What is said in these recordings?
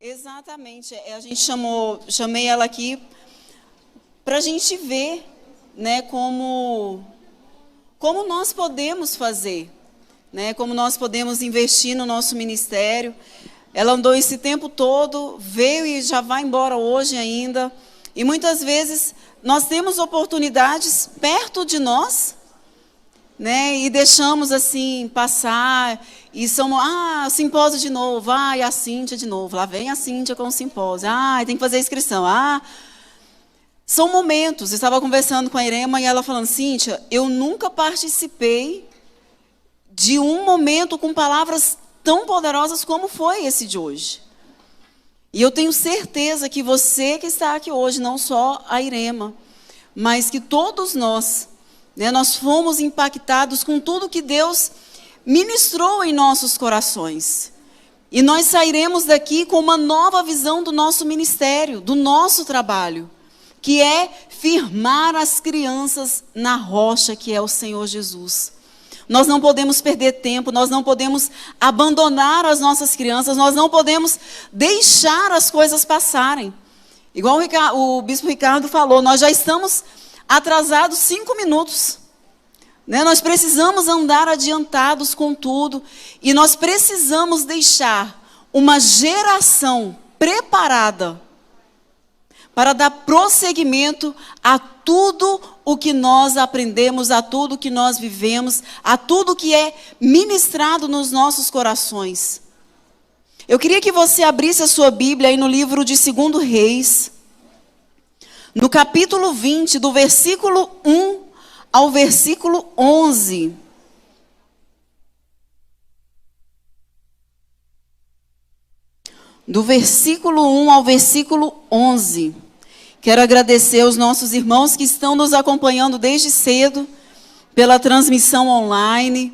Exatamente. A gente chamei ela aqui para a gente ver, né, como nós podemos fazer, né, como nós podemos investir no nosso ministério. Ela andou esse tempo todo, veio e já vai embora hoje ainda. E muitas vezes nós temos oportunidades perto de nós, né, e deixamos assim passar, e somos, simpósio de novo, e a Cíntia de novo, lá vem a Cíntia com o simpósio, tem que fazer a inscrição, São momentos. Eu estava conversando com a Irema e ela falando, Cíntia, eu nunca participei de um momento com palavras tão poderosas como foi esse de hoje. E eu tenho certeza que você que está aqui hoje, não só a Irema, mas que todos nós, né, nós fomos impactados com tudo que Deus ministrou em nossos corações. E nós sairemos daqui com uma nova visão do nosso ministério, do nosso trabalho, que é firmar as crianças na rocha que é o Senhor Jesus. Nós não podemos perder tempo, nós não podemos abandonar as nossas crianças, nós não podemos deixar as coisas passarem. Igual o bispo Ricardo falou, nós já estamos atrasados 5 minutos. Né? Nós precisamos andar adiantados com tudo e nós precisamos deixar uma geração preparada para dar prosseguimento a tudo o que nós aprendemos, a tudo que nós vivemos, a tudo que é ministrado nos nossos corações. Eu queria que você abrisse a sua Bíblia aí no livro de 2 Reis, no capítulo 20, do versículo 1 ao versículo 11. Do versículo 1 ao versículo 11. Quero agradecer aos nossos irmãos que estão nos acompanhando desde cedo, pela transmissão online.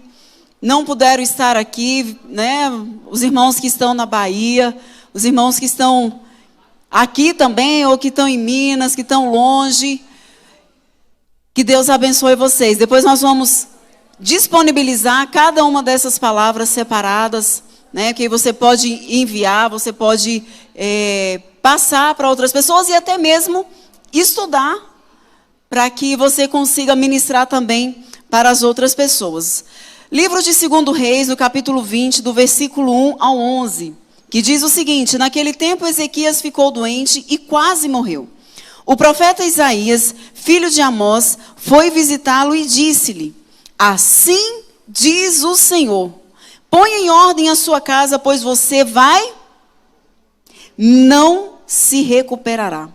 Não puderam estar aqui, né? Os irmãos que estão na Bahia, os irmãos que estão aqui também, ou que estão em Minas, que estão longe. Que Deus abençoe vocês. Depois nós vamos disponibilizar cada uma dessas palavras separadas, né, que você pode enviar, você pode passar para outras pessoas e até mesmo estudar para que você consiga ministrar também para as outras pessoas. Livro de 2 Reis, no capítulo 20, do versículo 1 ao 11, que diz o seguinte: naquele tempo Ezequias ficou doente e quase morreu. O profeta Isaías, filho de Amós, foi visitá-lo e disse-lhe: assim diz o Senhor, ponha em ordem a sua casa, pois você não se recuperará.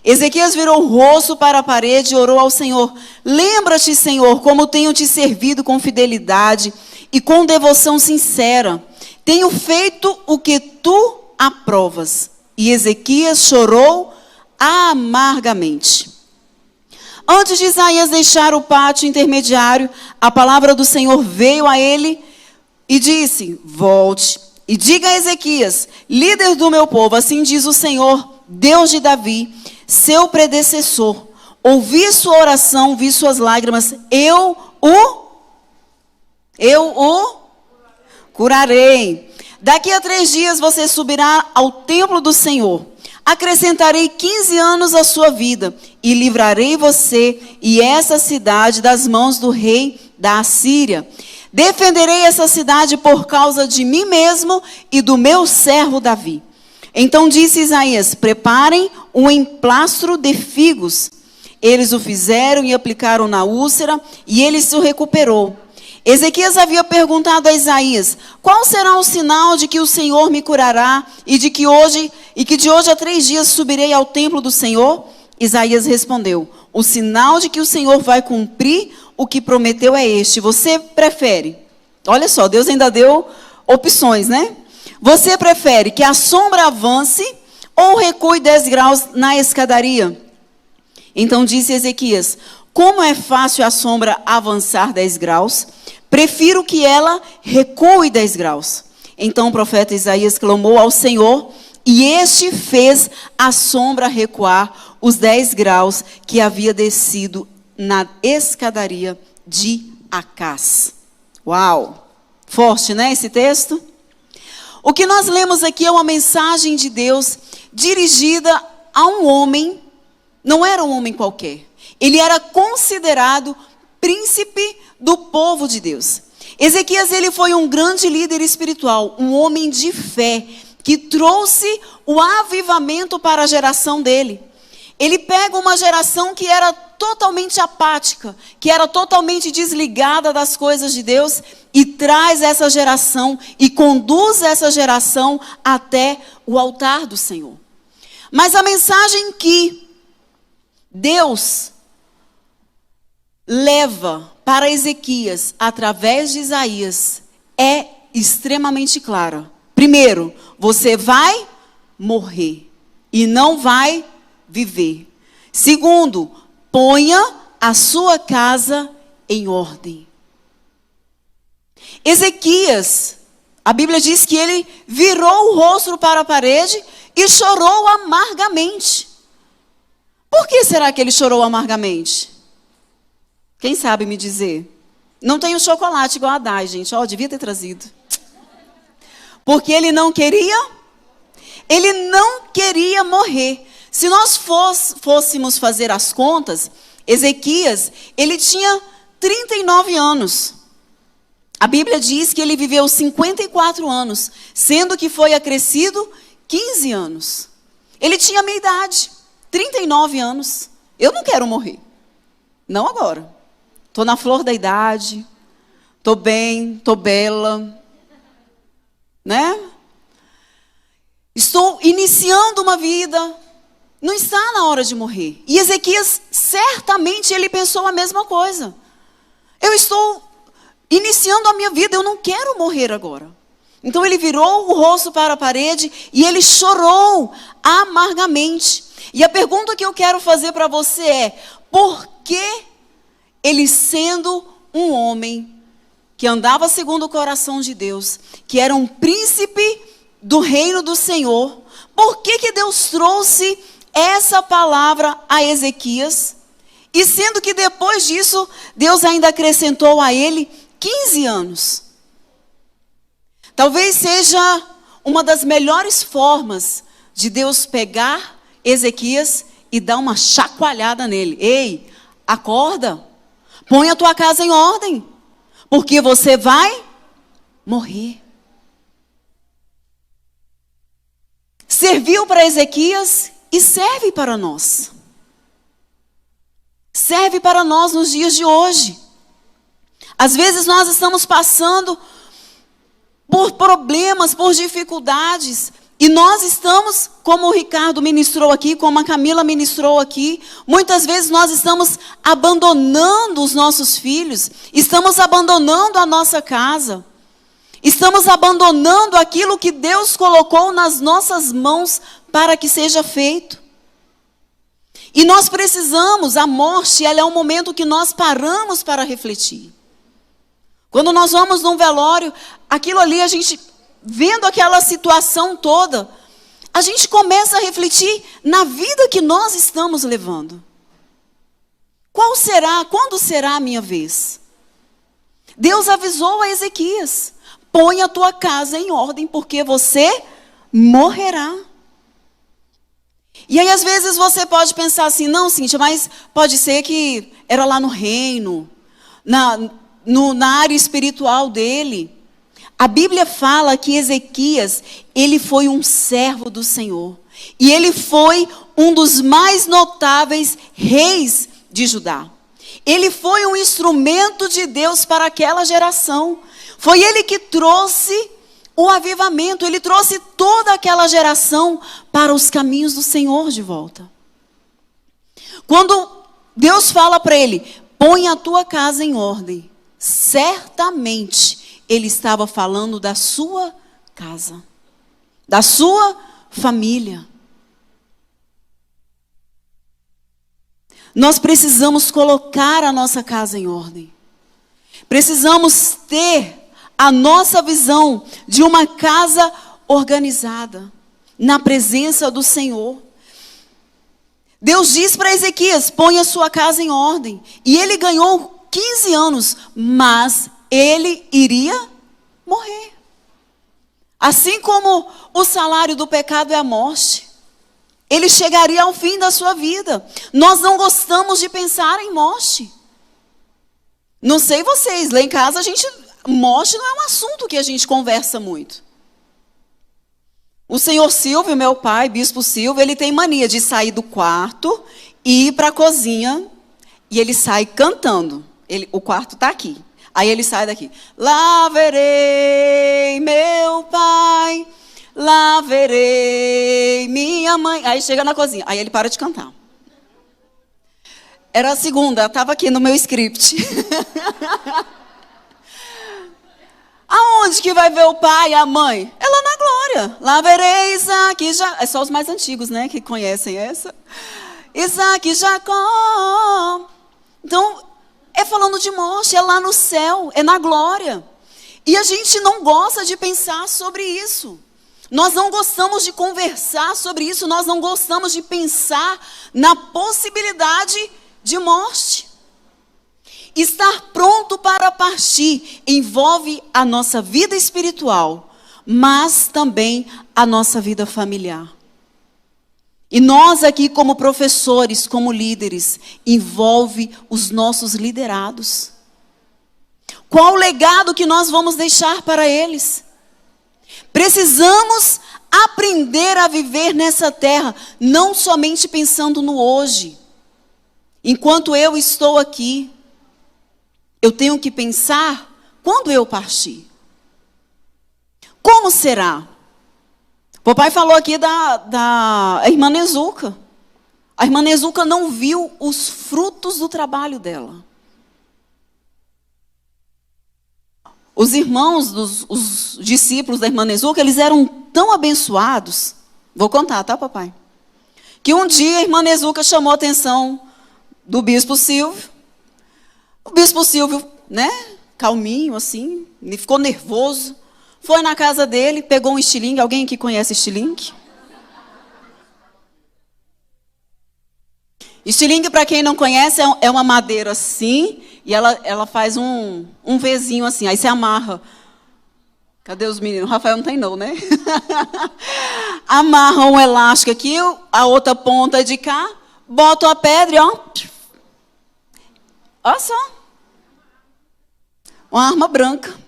Ezequias virou o rosto para a parede e orou ao Senhor: lembra-te, Senhor, como tenho te servido com fidelidade e com devoção sincera. Tenho feito o que tu aprovas. E Ezequias chorou amargamente. Antes de Isaías deixar o pátio intermediário, a palavra do Senhor veio a ele e disse: volte e diga a Ezequias, líder do meu povo, assim diz o Senhor, Deus de Davi, seu predecessor, ouvi sua oração, vi suas lágrimas, eu o curarei. Daqui a 3 dias você subirá ao templo do Senhor. Acrescentarei 15 anos à sua vida e livrarei você e essa cidade das mãos do rei da Assíria. Defenderei essa cidade por causa de mim mesmo e do meu servo Davi. Então disse Isaías: preparem um emplastro de figos. Eles o fizeram e aplicaram na úlcera e ele se recuperou. Ezequias havia perguntado a Isaías: qual será o sinal de que o Senhor me curará e de que de hoje a 3 dias subirei ao templo do Senhor? Isaías respondeu: o sinal de que o Senhor vai cumprir o que prometeu é este. Você prefere? Olha só, Deus ainda deu opções, né? Você prefere que a sombra avance ou recue 10 graus na escadaria? Então disse Ezequias: como é fácil a sombra avançar 10 graus, prefiro que ela recue 10 graus. Então o profeta Isaías clamou ao Senhor, e este fez a sombra recuar os 10 graus que havia descido na escadaria de Acás. Uau! Forte, né, esse texto? O que nós lemos aqui é uma mensagem de Deus dirigida a um homem, não era um homem qualquer. Ele era considerado príncipe do povo de Deus. Ezequias, ele foi um grande líder espiritual, um homem de fé, que trouxe o avivamento para a geração dele. Ele pega uma geração que era totalmente apática, que era totalmente desligada das coisas de Deus, e traz essa geração e conduz essa geração até o altar do Senhor. Mas a mensagem que Deus leva para Ezequias através de Isaías é extremamente clara. Primeiro, você vai morrer e não vai viver. Segundo, ponha a sua casa em ordem. Ezequias, a Bíblia diz que ele virou o rosto para a parede e chorou amargamente. Por que será que ele chorou amargamente? Quem sabe me dizer? Não tenho chocolate igual a Dai, gente. Ó, devia ter trazido. Porque ele não queria morrer. Se nós fôssemos fazer as contas, Ezequias, ele tinha 39 anos. A Bíblia diz que ele viveu 54 anos, sendo que foi acrescido 15 anos. Ele tinha a minha idade, 39 anos. Eu não quero morrer. Não agora. Estou na flor da idade, estou bem, estou bela, né? Estou iniciando uma vida, não está na hora de morrer. E Ezequias, certamente, ele pensou a mesma coisa. Eu estou iniciando a minha vida, eu não quero morrer agora. Então ele virou o rosto para a parede e ele chorou amargamente. E a pergunta que eu quero fazer para você é: por que ele, sendo um homem que andava segundo o coração de Deus, que era um príncipe do reino do Senhor, por que Deus trouxe essa palavra a Ezequias? E sendo que depois disso, Deus ainda acrescentou a ele 15 anos. Talvez seja uma das melhores formas de Deus pegar Ezequias e dar uma chacoalhada nele. Ei, acorda, põe a tua casa em ordem, porque você vai morrer. Serviu para Ezequias e serve para nós. Serve para nós nos dias de hoje. Às vezes nós estamos passando por problemas, por dificuldades, e nós estamos, como o Ricardo ministrou aqui, como a Camila ministrou aqui, muitas vezes nós estamos abandonando os nossos filhos, estamos abandonando a nossa casa, estamos abandonando aquilo que Deus colocou nas nossas mãos para que seja feito. E nós precisamos, a morte, ela é um momento que nós paramos para refletir. Quando nós vamos num velório, aquilo ali, a gente, vendo aquela situação toda, a gente começa a refletir na vida que nós estamos levando. Quando será a minha vez? Deus avisou a Ezequias: põe a tua casa em ordem, porque você morrerá. E aí, às vezes, você pode pensar assim: não, Cíntia, mas pode ser que era lá no reino, na área espiritual dele. A Bíblia fala que Ezequias, ele foi um servo do Senhor. E ele foi um dos mais notáveis reis de Judá. Ele foi um instrumento de Deus para aquela geração. Foi ele que trouxe o avivamento. Ele trouxe toda aquela geração para os caminhos do Senhor de volta. Quando Deus fala para ele: põe a tua casa em ordem, certamente ele estava falando da sua casa, da sua família. Nós precisamos colocar a nossa casa em ordem. Precisamos ter a nossa visão de uma casa organizada, na presença do Senhor. Deus diz para Ezequias: põe a sua casa em ordem. E ele ganhou 15 anos, mas ele iria morrer. Assim como o salário do pecado é a morte, ele chegaria ao fim da sua vida. Nós não gostamos de pensar em morte. Não sei vocês, lá em casa morte não é um assunto que a gente conversa muito. O senhor Silvio, meu pai, bispo Silvio, ele tem mania de sair do quarto e ir para a cozinha e ele sai cantando. O quarto está aqui. Aí ele sai daqui. Lá verei meu pai, lá verei minha mãe. Aí chega na cozinha, aí ele para de cantar. Era a segunda, estava aqui no meu script. Aonde que vai ver o pai e a mãe? É lá na glória. Lá verei Isaac e Jacó. É só os mais antigos, né, que conhecem essa. Isaac e Jacó. Então, é falando de morte, é lá no céu, é na glória. E a gente não gosta de pensar sobre isso. Nós não gostamos de conversar sobre isso, nós não gostamos de pensar na possibilidade de morte. Estar pronto para partir envolve a nossa vida espiritual, mas também a nossa vida familiar. E nós aqui como professores, como líderes, envolve os nossos liderados. Qual o legado que nós vamos deixar para eles? Precisamos aprender a viver nessa terra, não somente pensando no hoje. Enquanto eu estou aqui, eu tenho que pensar quando eu partir. Como será? O papai falou aqui da irmã Nezuca. A irmã Nezuca não viu os frutos do trabalho dela. Os irmãos, os discípulos da irmã Nezuca, eles eram tão abençoados. Vou contar, tá, papai? Que um dia a irmã Nezuca chamou a atenção do bispo Silvio. O bispo Silvio, né, calminho assim, ele ficou nervoso. Foi na casa dele, pegou um estilingue. Alguém aqui conhece estilingue? Estilingue, para quem não conhece, é uma madeira assim, e ela faz um Vzinho assim, aí você amarra. Cadê os meninos? O Rafael não tem não, né? Amarra um elástico aqui, a outra ponta de cá, bota a pedra e ó. Olha só. Uma arma branca.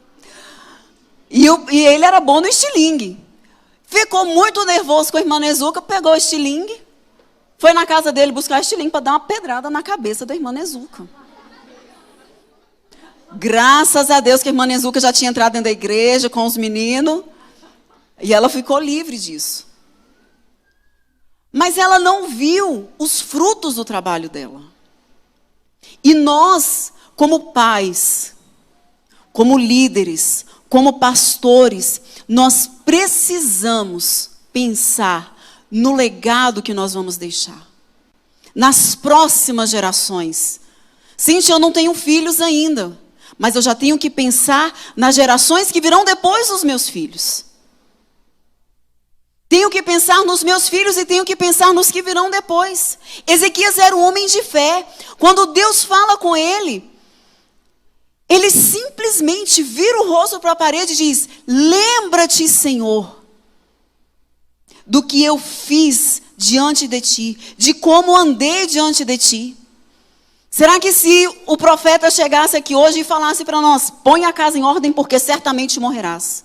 E ele era bom no estilingue. Ficou muito nervoso com a irmã Nezuca, pegou o estilingue, foi na casa dele buscar o estilingue para dar uma pedrada na cabeça da irmã Nezuca. Graças a Deus que a irmã Nezuca já tinha entrado dentro da igreja com os meninos, e ela ficou livre disso. Mas ela não viu os frutos do trabalho dela. E nós, como pais, como líderes, como pastores, nós precisamos pensar no legado que nós vamos deixar. Nas próximas gerações. Cíntia, eu não tenho filhos ainda, mas eu já tenho que pensar nas gerações que virão depois dos meus filhos. Tenho que pensar nos meus filhos e tenho que pensar nos que virão depois. Ezequias era um homem de fé. Quando Deus fala com ele, ele simplesmente vira o rosto para a parede e diz: lembra-te, Senhor, do que eu fiz diante de ti, de como andei diante de ti. Será que se o profeta chegasse aqui hoje e falasse para nós: põe a casa em ordem porque certamente morrerás?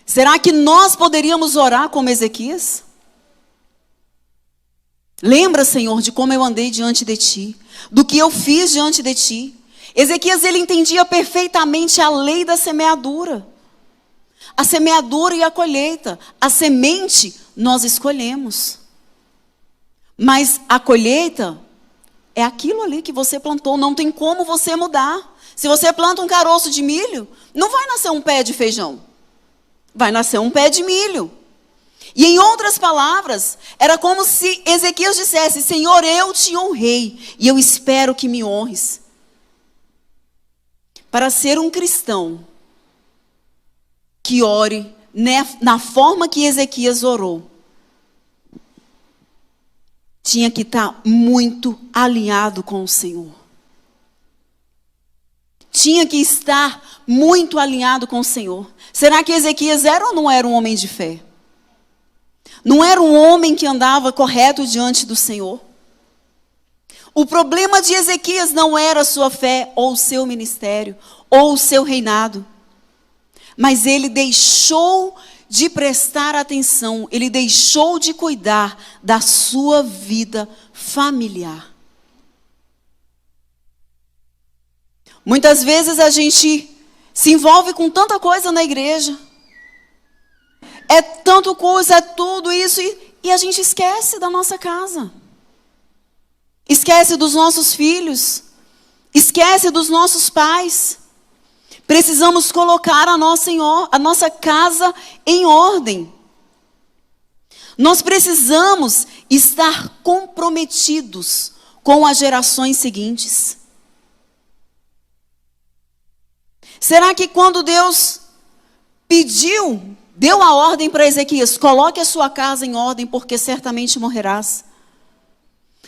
Será que nós poderíamos orar como Ezequias? Lembra, Senhor, de como eu andei diante de ti, do que eu fiz diante de ti. Ezequias, ele entendia perfeitamente a lei da semeadura. A semeadura e a colheita. A semente nós escolhemos. Mas a colheita é aquilo ali que você plantou. Não tem como você mudar. Se você planta um caroço de milho, não vai nascer um pé de feijão. Vai nascer um pé de milho. E em outras palavras, era como se Ezequias dissesse: Senhor, eu te honrei e eu espero que me honres. Para ser um cristão que ore na forma que Ezequias orou, tinha que estar muito alinhado com o Senhor. tinha que estar muito alinhado com o Senhor. Será que Ezequias era ou não era um homem de fé? Não era um homem que andava correto diante do Senhor? O problema de Ezequias não era a sua fé, ou o seu ministério, ou o seu reinado. Mas ele deixou de prestar atenção, ele deixou de cuidar da sua vida familiar. Muitas vezes a gente se envolve com tanta coisa na igreja. É tanto coisa, é tudo isso, e a gente esquece da nossa casa. Esquece dos nossos filhos. Esquece dos nossos pais. Precisamos colocar a nossa casa em ordem. Nós precisamos estar comprometidos com as gerações seguintes. Será que quando Deus deu a ordem para Ezequias, coloque a sua casa em ordem, porque certamente morrerás.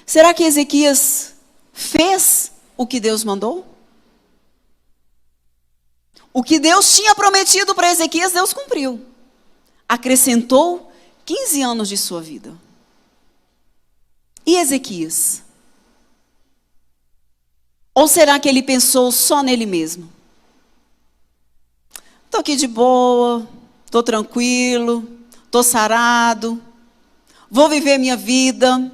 Será que Ezequias fez o que Deus mandou? O que Deus tinha prometido para Ezequias, Deus cumpriu. Acrescentou 15 anos de sua vida. E Ezequias? Ou será que ele pensou só nele mesmo? Estou aqui de boa, estou tranquilo, estou sarado, vou viver minha vida,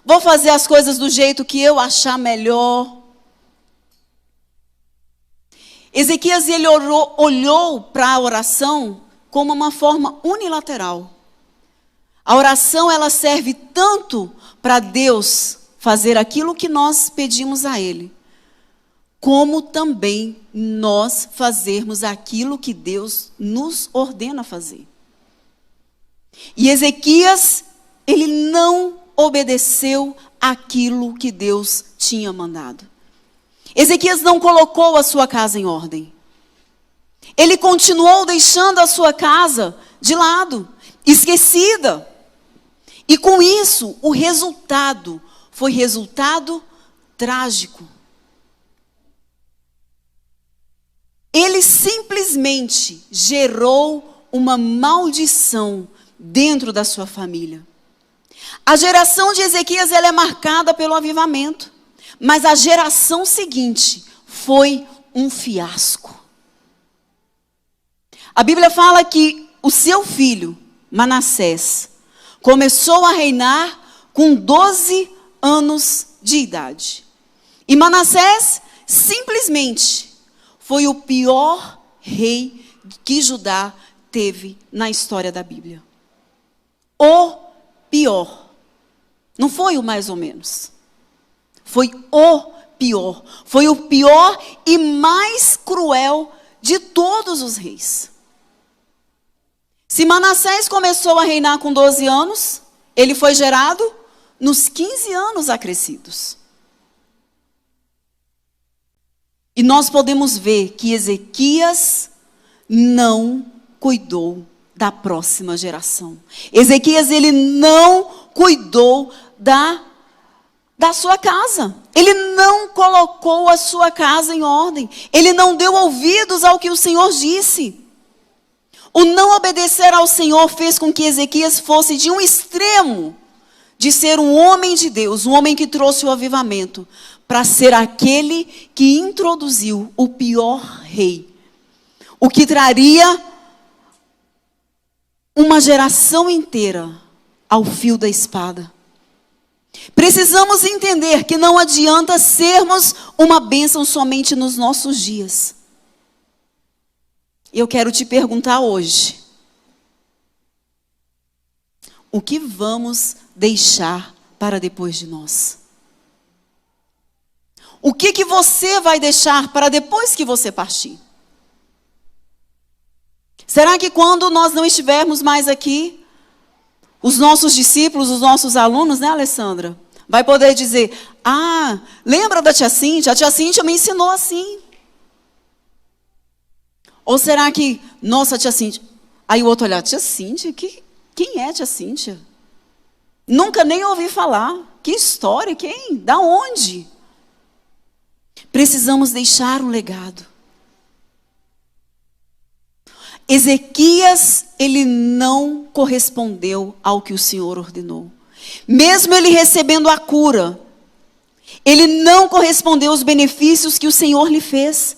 vou fazer as coisas do jeito que eu achar melhor. Ezequias, ele olhou para a oração como uma forma unilateral. A oração, ela serve tanto para Deus fazer aquilo que nós pedimos a Ele, como também nós fazermos aquilo que Deus nos ordena fazer. E Ezequias, ele não obedeceu aquilo que Deus tinha mandado. Ezequias não colocou a sua casa em ordem. Ele continuou deixando a sua casa de lado, esquecida. E com isso, o resultado foi resultado trágico. Ele simplesmente gerou uma maldição dentro da sua família. A geração de Ezequias, ela é marcada pelo avivamento. Mas a geração seguinte foi um fiasco. A Bíblia fala que o seu filho, Manassés, começou a reinar com 12 anos de idade. E Manassés simplesmente foi o pior rei que Judá teve na história da Bíblia. O pior. Não foi o mais ou menos. Foi o pior. Foi o pior e mais cruel de todos os reis. Se Manassés começou a reinar com 12 anos, ele foi gerado nos 15 anos acrescidos. E nós podemos ver que Ezequias não cuidou da próxima geração. Ezequias, ele não cuidou da sua casa. Ele não colocou a sua casa em ordem. Ele não deu ouvidos ao que o Senhor disse. O não obedecer ao Senhor fez com que Ezequias fosse de um extremo de ser um homem de Deus, um homem que trouxe o avivamento, para ser aquele que introduziu o pior rei. O que traria uma geração inteira ao fio da espada. Precisamos entender que não adianta sermos uma bênção somente nos nossos dias. Eu quero te perguntar hoje: o que vamos deixar para depois de nós? O que você vai deixar para depois que você partir? Será que quando nós não estivermos mais aqui, os nossos discípulos, os nossos alunos, né, Alessandra, vai poder dizer: ah, lembra da tia Cíntia? A tia Cíntia me ensinou assim. Ou será que, nossa, tia Cíntia... Aí o outro olhar: tia Cíntia? Quem é tia Cíntia? Nunca nem ouvi falar. Que história? Quem? Da onde? Precisamos deixar um legado. Ezequias, ele não correspondeu ao que o Senhor ordenou. Mesmo ele recebendo a cura, ele não correspondeu aos benefícios que o Senhor lhe fez.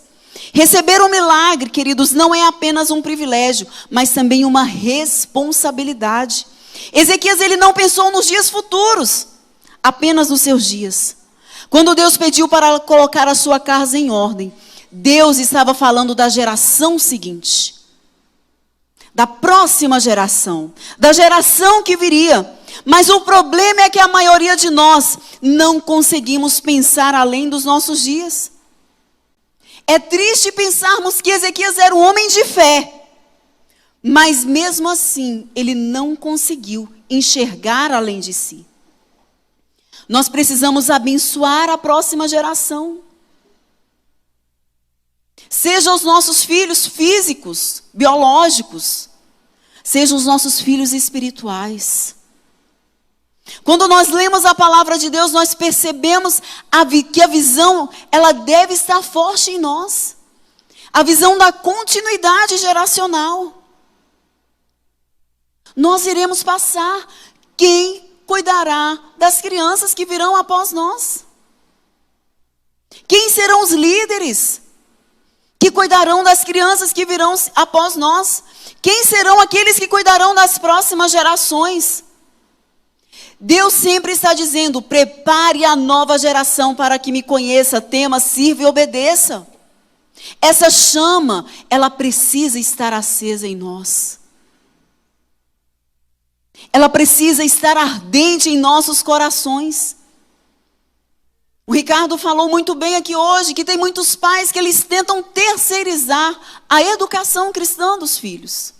Receber um milagre, queridos, não é apenas um privilégio, mas também uma responsabilidade. Ezequias, ele não pensou nos dias futuros, apenas nos seus dias. Quando Deus pediu para colocar a sua casa em ordem, Deus estava falando da geração seguinte, da próxima geração, da geração que viria. Mas o problema é que a maioria de nós não conseguimos pensar além dos nossos dias. É triste pensarmos que Ezequias era um homem de fé, mas mesmo assim ele não conseguiu enxergar além de si. Nós precisamos abençoar a próxima geração. Sejam os nossos filhos físicos, biológicos, sejam os nossos filhos espirituais. Quando nós lemos a palavra de Deus, nós percebemos que a visão, ela deve estar forte em nós. A visão da continuidade geracional. Nós iremos passar. Quem cuidará das crianças que virão após nós? Quem serão os líderes que cuidarão das crianças que virão após nós? Quem serão aqueles que cuidarão das próximas gerações? Deus sempre está dizendo: prepare a nova geração para que me conheça, tema, sirva e obedeça. Essa chama, ela precisa estar acesa em nós. Ela precisa estar ardente em nossos corações. O Ricardo falou muito bem aqui hoje que tem muitos pais que eles tentam terceirizar a educação cristã dos filhos.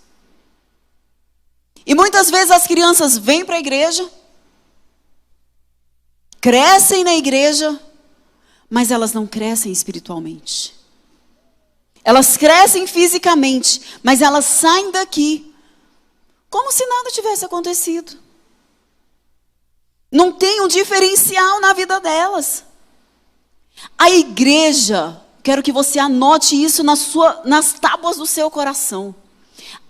E muitas vezes as crianças vêm para a igreja, crescem na igreja, mas elas não crescem espiritualmente. Elas crescem fisicamente, mas elas saem daqui como se nada tivesse acontecido. Não tem um diferencial na vida delas. A igreja, quero que você anote isso nas tábuas do seu coração.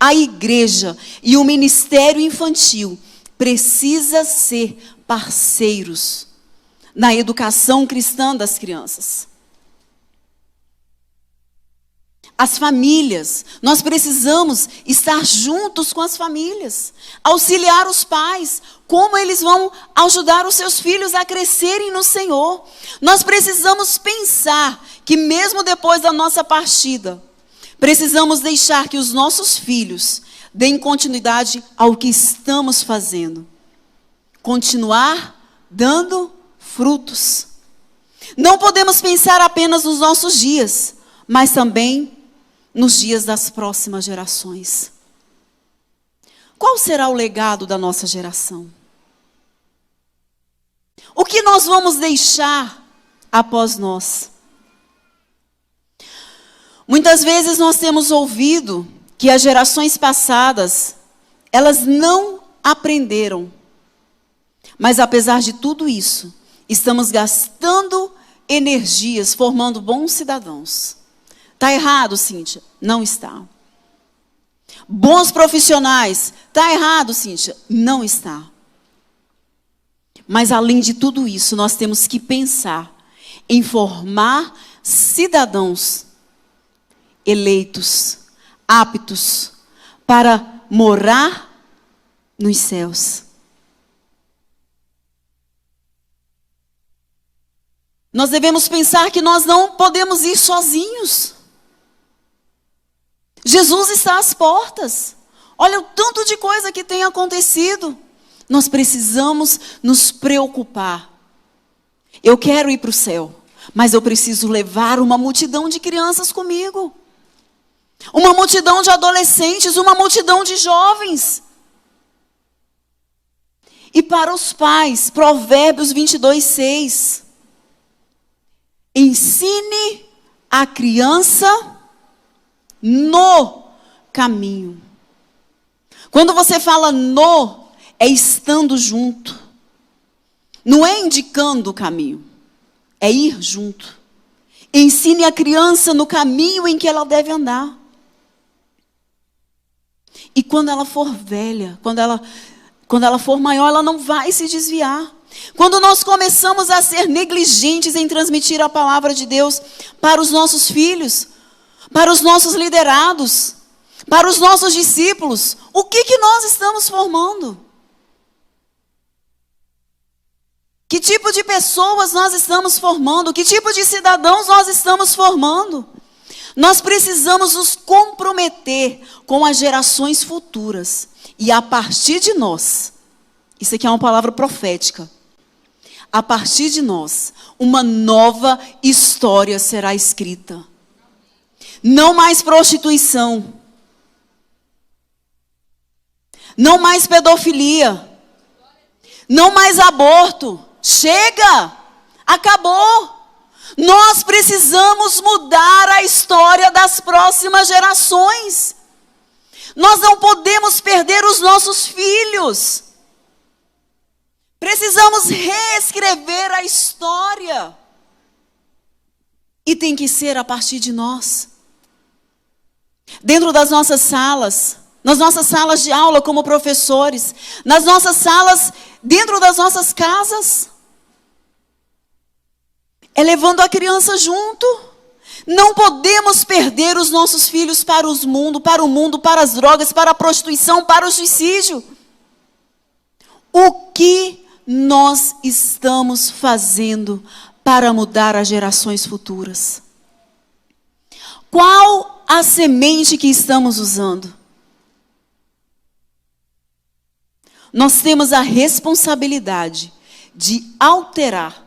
A igreja e o ministério infantil precisa ser parceiros na educação cristã das crianças. As famílias, nós precisamos estar juntos com as famílias, auxiliar os pais, como eles vão ajudar os seus filhos a crescerem no Senhor. Nós precisamos pensar que mesmo depois da nossa partida, precisamos deixar que os nossos filhos deem continuidade ao que estamos fazendo. Continuar dando frutos. Não podemos pensar apenas nos nossos dias, mas também nos dias das próximas gerações. Qual será o legado da nossa geração? O que nós vamos deixar após nós? Muitas vezes nós temos ouvido que as gerações passadas, elas não aprenderam. Mas apesar de tudo isso, estamos gastando energias formando bons cidadãos. Está errado, Cíntia? Não está. Bons profissionais? Está errado, Cíntia? Não está. Mas além de tudo isso, nós temos que pensar em formar cidadãos eleitos, aptos para morar nos céus. Nós devemos pensar que nós não podemos ir sozinhos. Jesus está às portas. Olha o tanto de coisa que tem acontecido. Nós precisamos nos preocupar. Eu quero ir para o céu, mas eu preciso levar uma multidão de crianças comigo. Uma multidão de adolescentes, uma multidão de jovens. E para os pais, Provérbios 22:6. Ensine a criança no caminho. Quando você fala no, é estando junto. Não é indicando o caminho, é ir junto. Ensine a criança no caminho em que ela deve andar. E quando ela for velha, quando ela for maior, ela não vai se desviar. Quando nós começamos a ser negligentes em transmitir a palavra de Deus para os nossos filhos, para os nossos liderados, para os nossos discípulos, o que nós estamos formando? Que tipo de pessoas nós estamos formando? Que tipo de cidadãos nós estamos formando? Nós precisamos nos comprometer com as gerações futuras. E a partir de nós, isso aqui é uma palavra profética, a partir de nós, uma nova história será escrita. Não mais prostituição. Não mais pedofilia. Não mais aborto. Chega! Acabou! Nós precisamos mudar a história das próximas gerações. Nós não podemos perder os nossos filhos. Precisamos reescrever a história. E tem que ser a partir de nós. Dentro das nossas salas, nas nossas salas de aula como professores, nas nossas salas, dentro das nossas casas. É levando a criança junto. Não podemos perder os nossos filhos para o mundo, para as drogas, para a prostituição, para o suicídio. O que nós estamos fazendo para mudar as gerações futuras? Qual a semente que estamos usando? Nós temos a responsabilidade de alterar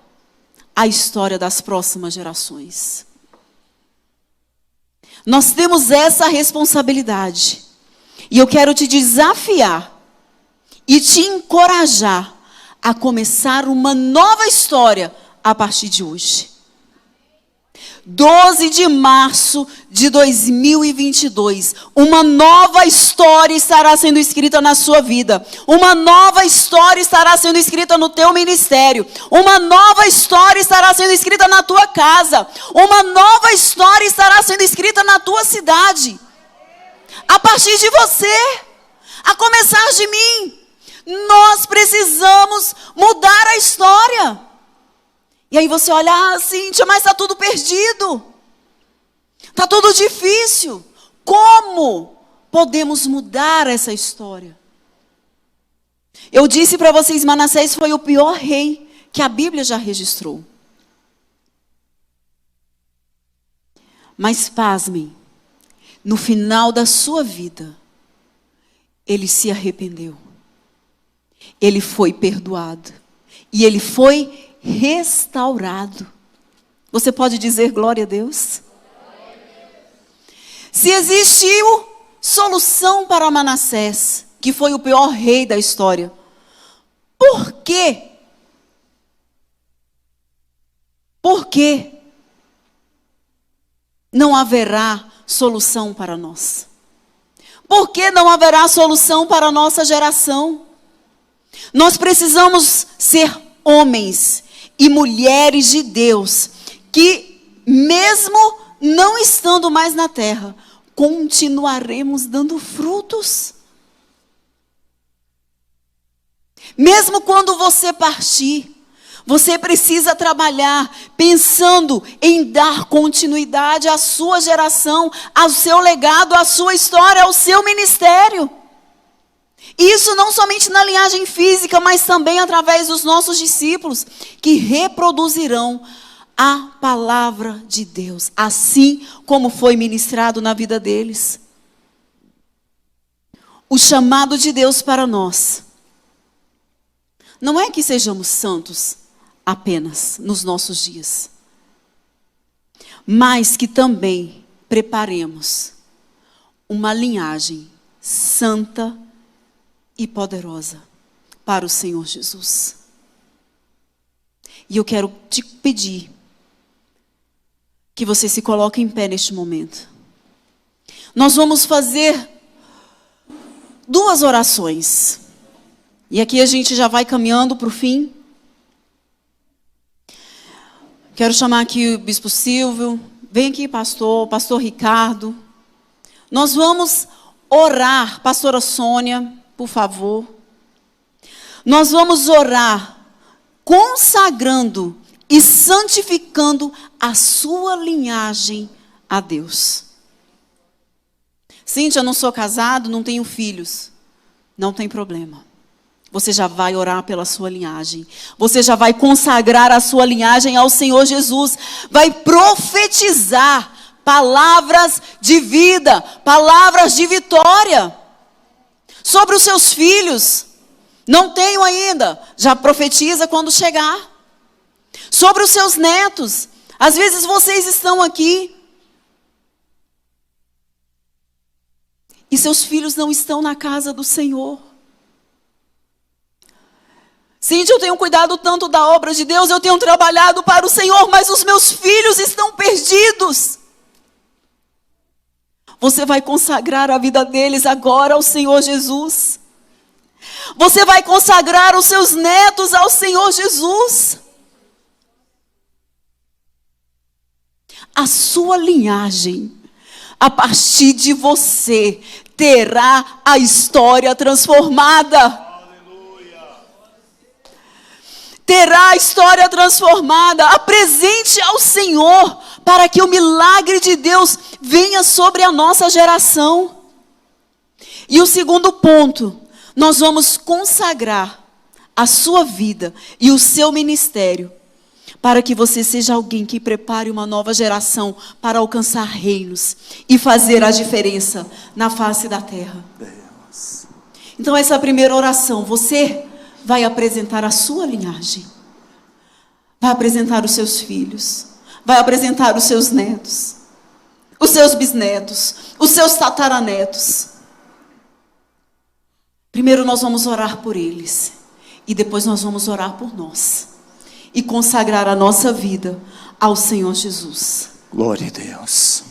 a história das próximas gerações. Nós temos essa responsabilidade. E eu quero te desafiar e te encorajar a começar uma nova história a partir de hoje. 12 de março de 2022, uma nova história estará sendo escrita na sua vida. Uma nova história estará sendo escrita no teu ministério. Uma nova história estará sendo escrita na tua casa. Uma nova história estará sendo escrita na tua cidade. A partir de você, a começar de mim. Nós precisamos mudar a história. E aí você olha, Cíntia, mas está tudo perdido. Está tudo difícil. Como podemos mudar essa história? Eu disse para vocês, Manassés foi o pior rei que a Bíblia já registrou. Mas pasmem, no final da sua vida, ele se arrependeu. Ele foi perdoado. E ele foi restaurado. Você pode dizer glória a Deus? Se existiu solução para Manassés, que foi o pior rei da história, por quê? Por que não haverá solução para nós? Por que não haverá solução para a nossa geração? Nós precisamos ser homens e mulheres de Deus, que mesmo não estando mais na terra, continuaremos dando frutos. Mesmo quando você partir, você precisa trabalhar pensando em dar continuidade à sua geração, ao seu legado, à sua história, ao seu ministério. Isso não somente na linhagem física, mas também através dos nossos discípulos, que reproduzirão a palavra de Deus, assim como foi ministrado na vida deles. O chamado de Deus para nós não é que sejamos santos apenas nos nossos dias, mas que também preparemos uma linhagem santa e poderosa para o Senhor Jesus. E eu quero te pedir que você se coloque em pé neste momento. Nós vamos fazer 2 orações. E aqui a gente já vai caminhando para o fim. Quero chamar aqui o Bispo Silvio. Vem aqui, pastor Ricardo. Nós vamos orar, pastora Sônia, por favor. Nós vamos orar consagrando e santificando a sua linhagem a Deus. Cíntia, eu não sou casado, não tenho filhos. Não tem problema. Você já vai orar pela sua linhagem. Você já vai consagrar a sua linhagem ao Senhor Jesus. Vai profetizar palavras de vida, palavras de vitória sobre os seus filhos. Não tenho ainda, já profetiza quando chegar. Sobre os seus netos. Às vezes vocês estão aqui e seus filhos não estão na casa do Senhor. Cíntia, eu tenho cuidado tanto da obra de Deus, eu tenho trabalhado para o Senhor, mas os meus filhos estão perdidos. Você vai consagrar a vida deles agora ao Senhor Jesus. Você vai consagrar os seus netos ao Senhor Jesus. A sua linhagem, a partir de você, terá a história transformada. Terá a história transformada. Apresente ao Senhor para que o milagre de Deus venha sobre a nossa geração. E o segundo ponto, nós vamos consagrar a sua vida e o seu ministério para que você seja alguém que prepare uma nova geração para alcançar reinos e fazer a diferença na face da terra. Então essa é a primeira oração. Você vai apresentar a sua linhagem. Vai apresentar os seus filhos. Vai apresentar os seus netos. Os seus bisnetos. Os seus tataranetos. Primeiro nós vamos orar por eles. E depois nós vamos orar por nós. E consagrar a nossa vida ao Senhor Jesus. Glória a Deus.